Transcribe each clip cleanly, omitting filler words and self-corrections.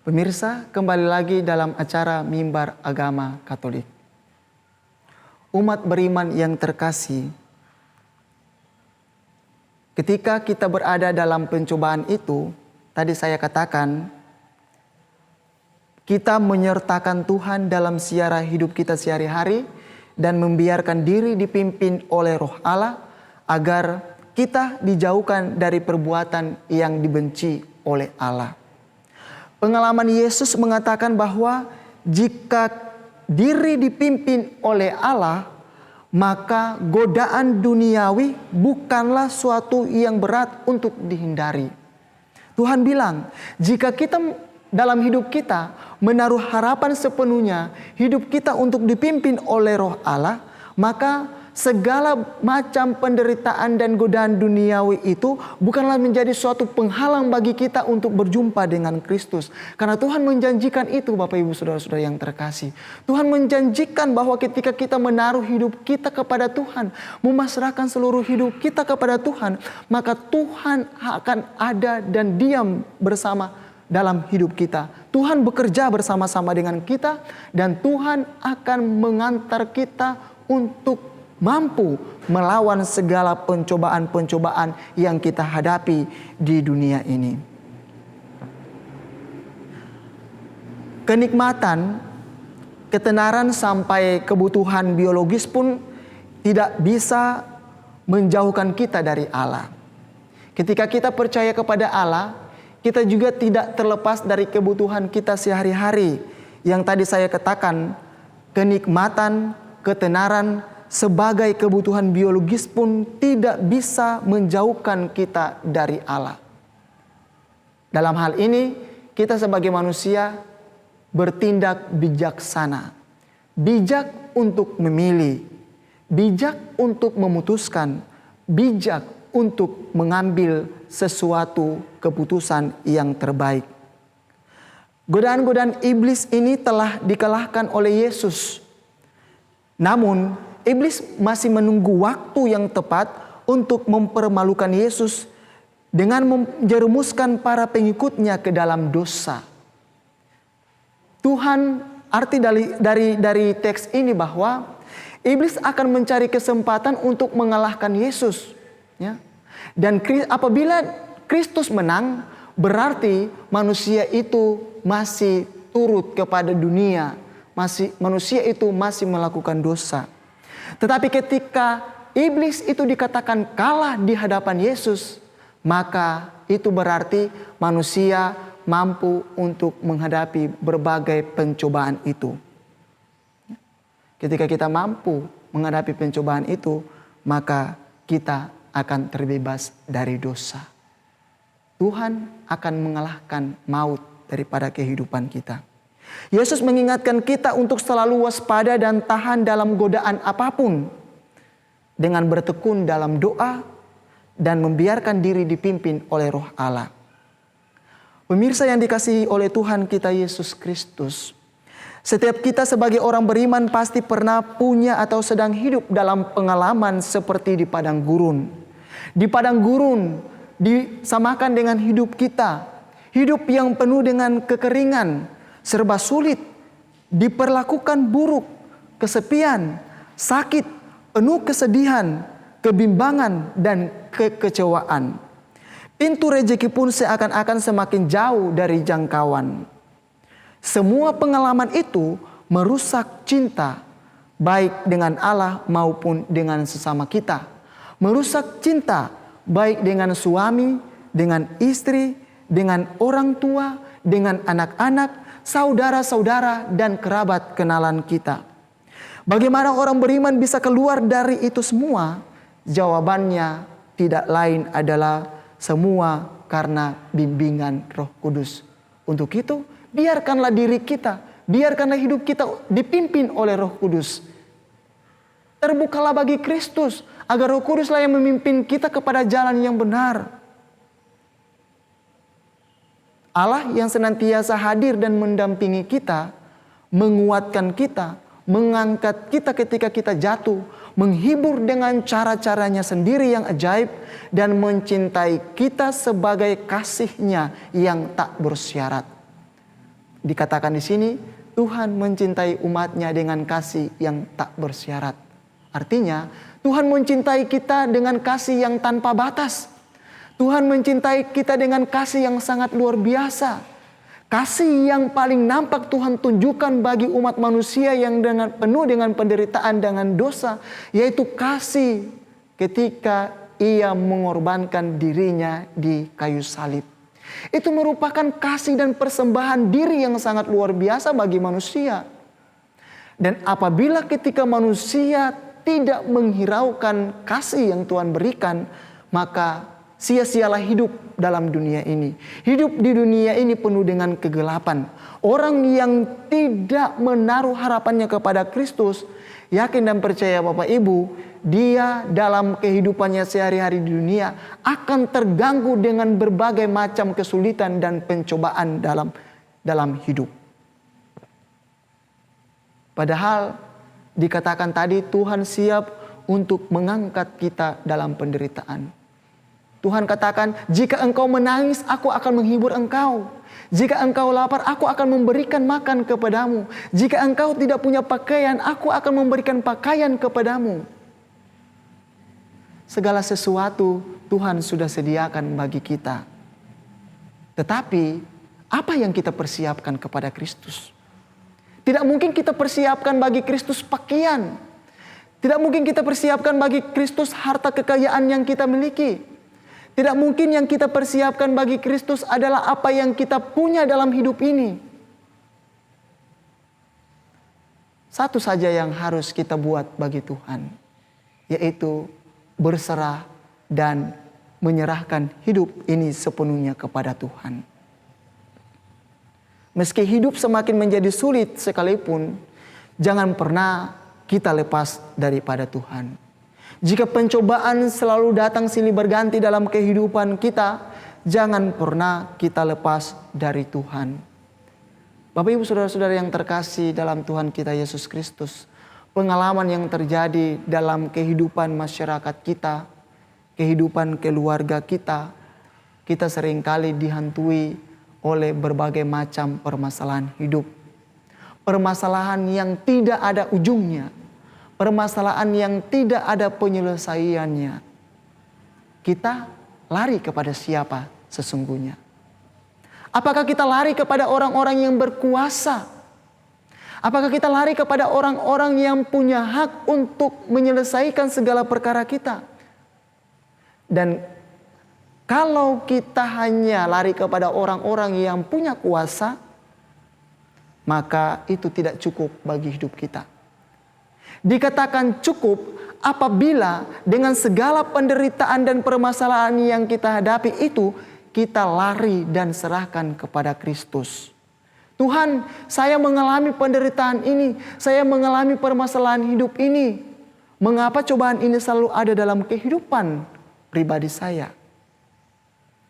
Pemirsa, kembali lagi dalam acara Mimbar Agama Katolik. Umat beriman yang terkasih, ketika kita berada dalam pencobaan itu, tadi saya katakan, kita menyertakan Tuhan dalam siara hidup kita sehari-hari dan membiarkan diri dipimpin oleh Roh Allah agar kita dijauhkan dari perbuatan yang dibenci oleh Allah. Pengalaman Yesus mengatakan bahwa jika diri dipimpin oleh Allah, maka godaan duniawi bukanlah suatu yang berat untuk dihindari. Tuhan bilang, jika kita dalam hidup kita menaruh harapan sepenuhnya hidup kita untuk dipimpin oleh Roh Allah, maka segala macam penderitaan dan godaan duniawi itu bukanlah menjadi suatu penghalang bagi kita untuk berjumpa dengan Kristus. Karena Tuhan menjanjikan itu, Bapak Ibu Saudara-saudara yang terkasih. Tuhan menjanjikan bahwa ketika kita menaruh hidup kita kepada Tuhan, memasrahkan seluruh hidup kita kepada Tuhan, maka Tuhan akan ada dan diam bersama dalam hidup kita. Tuhan bekerja bersama-sama dengan kita dan Tuhan akan mengantar kita untuk mampu melawan segala pencobaan-pencobaan yang kita hadapi di dunia ini. Kenikmatan, ketenaran sampai kebutuhan biologis pun tidak bisa menjauhkan kita dari Allah. Ketika kita percaya kepada Allah, kita juga tidak terlepas dari kebutuhan kita sehari-hari. Yang tadi saya katakan, kenikmatan, ketenaran, sebagai kebutuhan biologis pun tidak bisa menjauhkan kita dari Allah. Dalam hal ini, kita sebagai manusia bertindak bijaksana. Bijak untuk memilih, bijak untuk memutuskan, bijak untuk mengambil sesuatu keputusan yang terbaik. Godaan-godaan iblis ini telah dikalahkan oleh Yesus. Namun, iblis masih menunggu waktu yang tepat untuk mempermalukan Yesus dengan menjerumuskan para pengikutnya ke dalam dosa. Tuhan, arti dari teks ini bahwa iblis akan mencari kesempatan untuk mengalahkan Yesus. Ya. Dan apabila Kristus menang, berarti manusia itu masih turut kepada dunia. Manusia itu masih melakukan dosa. Tetapi ketika iblis itu dikatakan kalah di hadapan Yesus, maka itu berarti manusia mampu untuk menghadapi berbagai pencobaan itu. Ketika kita mampu menghadapi pencobaan itu, maka kita akan terbebas dari dosa. Tuhan akan mengalahkan maut daripada kehidupan kita. Yesus mengingatkan kita untuk selalu waspada dan tahan dalam godaan apapun dengan bertekun dalam doa dan membiarkan diri dipimpin oleh Roh Allah. Pemirsa yang dikasihi oleh Tuhan kita Yesus Kristus, setiap kita sebagai orang beriman pasti pernah punya atau sedang hidup dalam pengalaman seperti di padang gurun. Di padang gurun disamakan dengan hidup kita, hidup yang penuh dengan kekeringan, serba sulit, diperlakukan buruk, kesepian, sakit, penuh kesedihan, kebimbangan, dan kekecewaan. Pintu rezeki pun seakan-akan semakin jauh dari jangkauan. Semua pengalaman itu merusak cinta, baik dengan Allah maupun dengan sesama kita. Merusak cinta, baik dengan suami, dengan istri, dengan orang tua, dengan anak-anak, saudara-saudara dan kerabat kenalan kita. Bagaimana orang beriman bisa keluar dari itu semua? Jawabannya tidak lain adalah semua karena bimbingan Roh Kudus. Untuk itu, biarkanlah diri kita, biarkanlah hidup kita dipimpin oleh Roh Kudus. Terbukalah bagi Kristus, agar Roh Kuduslah yang memimpin kita kepada jalan yang benar. Allah yang senantiasa hadir dan mendampingi kita, menguatkan kita, mengangkat kita ketika kita jatuh, menghibur dengan cara-caranya sendiri yang ajaib, dan mencintai kita sebagai kasih-Nya yang tak bersyarat. Dikatakan di sini, Tuhan mencintai umatnya dengan kasih yang tak bersyarat. Artinya, Tuhan mencintai kita dengan kasih yang tanpa batas. Tuhan mencintai kita dengan kasih yang sangat luar biasa. Kasih yang paling nampak Tuhan tunjukkan bagi umat manusia yang penuh dengan penderitaan, dengan dosa, yaitu kasih ketika Ia mengorbankan dirinya di kayu salib. Itu merupakan kasih dan persembahan diri yang sangat luar biasa bagi manusia. Dan apabila ketika manusia tidak menghiraukan kasih yang Tuhan berikan, maka sia-sialah hidup dalam dunia ini. Hidup di dunia ini penuh dengan kegelapan. Orang yang tidak menaruh harapannya kepada Kristus, yakin dan percaya Bapak Ibu, dia dalam kehidupannya sehari-hari di dunia akan terganggu dengan berbagai macam kesulitan dan pencobaan dalam hidup. Padahal dikatakan tadi Tuhan siap untuk mengangkat kita dalam penderitaan. Tuhan katakan, jika engkau menangis, aku akan menghibur engkau. Jika engkau lapar, aku akan memberikan makan kepadamu. Jika engkau tidak punya pakaian, aku akan memberikan pakaian kepadamu. Segala sesuatu Tuhan sudah sediakan bagi kita. Tetapi, apa yang kita persiapkan kepada Kristus? Tidak mungkin kita persiapkan bagi Kristus pakaian. Tidak mungkin kita persiapkan bagi Kristus harta kekayaan yang kita miliki. Tidak mungkin yang kita persiapkan bagi Kristus adalah apa yang kita punya dalam hidup ini. Satu saja yang harus kita buat bagi Tuhan, yaitu berserah dan menyerahkan hidup ini sepenuhnya kepada Tuhan. Meski hidup semakin menjadi sulit sekalipun, jangan pernah kita lepas daripada Tuhan. Jika pencobaan selalu datang silih berganti dalam kehidupan kita, jangan pernah kita lepas dari Tuhan. Bapak Ibu Saudara-saudara yang terkasih dalam Tuhan kita Yesus Kristus, pengalaman yang terjadi dalam kehidupan masyarakat kita, kehidupan keluarga kita seringkali dihantui oleh berbagai macam permasalahan hidup. Permasalahan yang tidak ada ujungnya. Permasalahan yang tidak ada penyelesaiannya. Kita lari kepada siapa sesungguhnya? Apakah kita lari kepada orang-orang yang berkuasa? Apakah kita lari kepada orang-orang yang punya hak untuk menyelesaikan segala perkara kita? Dan kalau kita hanya lari kepada orang-orang yang punya kuasa, maka itu tidak cukup bagi hidup kita. Dikatakan cukup apabila dengan segala penderitaan dan permasalahan yang kita hadapi itu, kita lari dan serahkan kepada Kristus. Tuhan, saya mengalami penderitaan ini, saya mengalami permasalahan hidup ini. Mengapa cobaan ini selalu ada dalam kehidupan pribadi saya?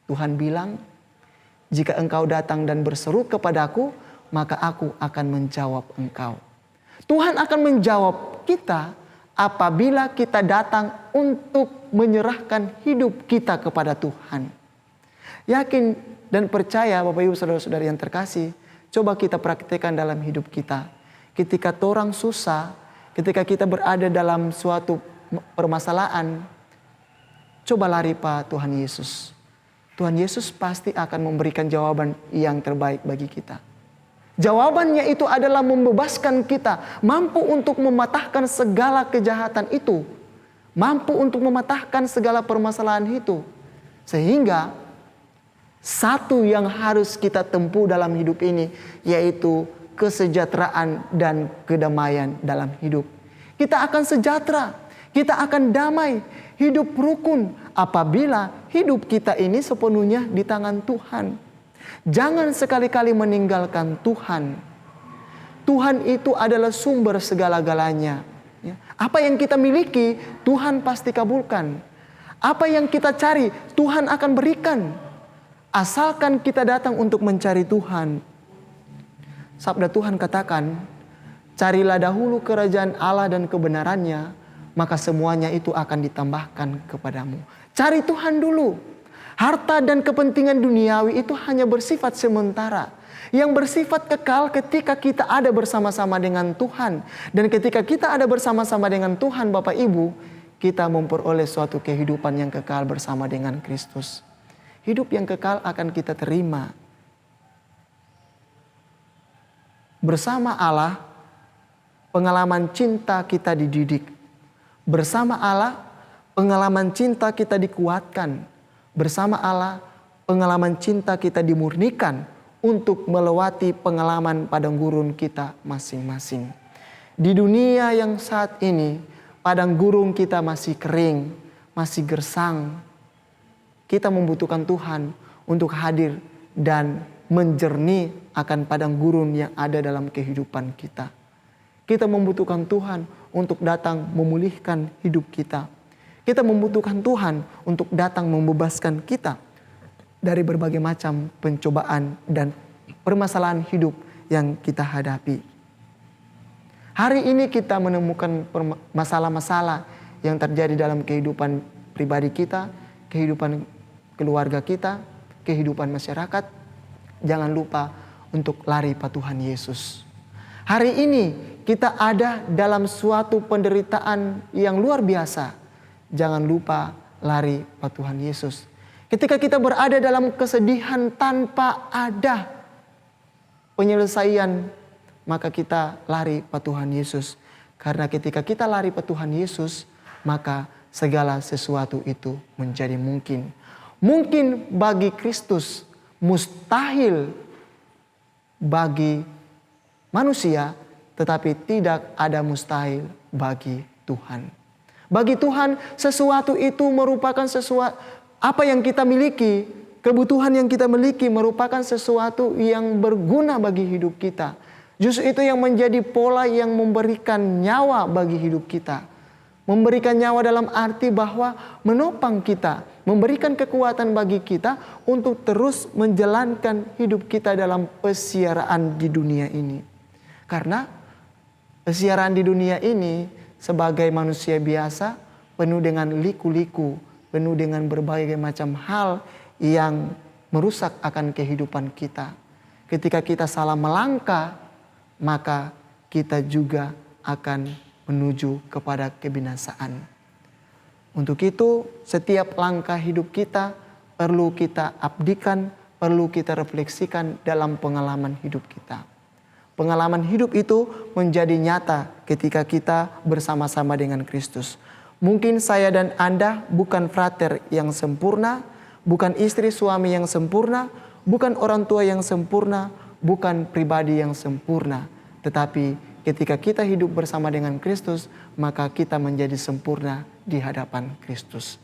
Tuhan bilang, jika engkau datang dan berseru kepadaku, maka aku akan menjawab engkau. Tuhan akan menjawab kita apabila kita datang untuk menyerahkan hidup kita kepada Tuhan. Yakin dan percaya Bapak Ibu Saudara-saudari yang terkasih, coba kita praktikkan dalam hidup kita. Ketika orang susah, ketika kita berada dalam suatu permasalahan, coba lari Pak Tuhan Yesus. Tuhan Yesus pasti akan memberikan jawaban yang terbaik bagi kita. Jawabannya itu adalah membebaskan kita, mampu untuk mematahkan segala kejahatan itu, mampu untuk mematahkan segala permasalahan itu. Sehingga satu yang harus kita tempuh dalam hidup ini, yaitu kesejahteraan dan kedamaian dalam hidup. Kita akan sejahtera, kita akan damai, hidup rukun apabila hidup kita ini sepenuhnya di tangan Tuhan. Jangan sekali-kali meninggalkan Tuhan. Tuhan itu adalah sumber segala-galanya. Apa yang kita miliki, Tuhan pasti kabulkan. Apa yang kita cari, Tuhan akan berikan. Asalkan kita datang untuk mencari Tuhan. Sabda Tuhan katakan, carilah dahulu kerajaan Allah dan kebenarannya, maka semuanya itu akan ditambahkan kepadamu. Cari Tuhan dulu. Harta dan kepentingan duniawi itu hanya bersifat sementara. Yang bersifat kekal ketika kita ada bersama-sama dengan Tuhan. Dan ketika kita ada bersama-sama dengan Tuhan Bapak Ibu, kita memperoleh suatu kehidupan yang kekal bersama dengan Kristus. Hidup yang kekal akan kita terima. Bersama Allah, pengalaman cinta kita dididik. Bersama Allah, pengalaman cinta kita dikuatkan. Bersama Allah, pengalaman cinta kita dimurnikan untuk melewati pengalaman padang gurun kita masing-masing. Di dunia yang saat ini, padang gurun kita masih kering, masih gersang. Kita membutuhkan Tuhan untuk hadir dan menjernih akan padang gurun yang ada dalam kehidupan kita. Kita membutuhkan Tuhan untuk datang memulihkan hidup kita. Kita membutuhkan Tuhan untuk datang membebaskan kita dari berbagai macam pencobaan dan permasalahan hidup yang kita hadapi. Hari ini kita menemukan masalah-masalah yang terjadi dalam kehidupan pribadi kita, kehidupan keluarga kita, kehidupan masyarakat. Jangan lupa untuk lari pada Tuhan Yesus. Hari ini kita ada dalam suatu penderitaan yang luar biasa. Jangan lupa lari pada Tuhan Yesus. Ketika kita berada dalam kesedihan tanpa ada penyelesaian, maka kita lari pada Tuhan Yesus. Karena ketika kita lari pada Tuhan Yesus, maka segala sesuatu itu menjadi mungkin. Mungkin bagi Kristus, mustahil bagi manusia, tetapi tidak ada mustahil bagi Tuhan. Bagi Tuhan, sesuatu itu merupakan sesuatu, apa yang kita miliki, kebutuhan yang kita miliki merupakan sesuatu yang berguna bagi hidup kita. Justru itu yang menjadi pola yang memberikan nyawa bagi hidup kita. Memberikan nyawa dalam arti bahwa menopang kita, memberikan kekuatan bagi kita untuk terus menjalankan hidup kita dalam pesiaraan di dunia ini. Karena pesiaraan di dunia ini sebagai manusia biasa penuh dengan liku-liku, penuh dengan berbagai macam hal yang merusak akan kehidupan kita. Ketika kita salah melangkah, maka kita juga akan menuju kepada kebinasaan. Untuk itu, setiap langkah hidup kita perlu kita abdikan, perlu kita refleksikan dalam pengalaman hidup kita. Pengalaman hidup itu menjadi nyata ketika kita bersama-sama dengan Kristus. Mungkin saya dan Anda bukan frater yang sempurna, bukan istri suami yang sempurna, bukan orang tua yang sempurna, bukan pribadi yang sempurna. Tetapi ketika kita hidup bersama dengan Kristus, maka kita menjadi sempurna di hadapan Kristus.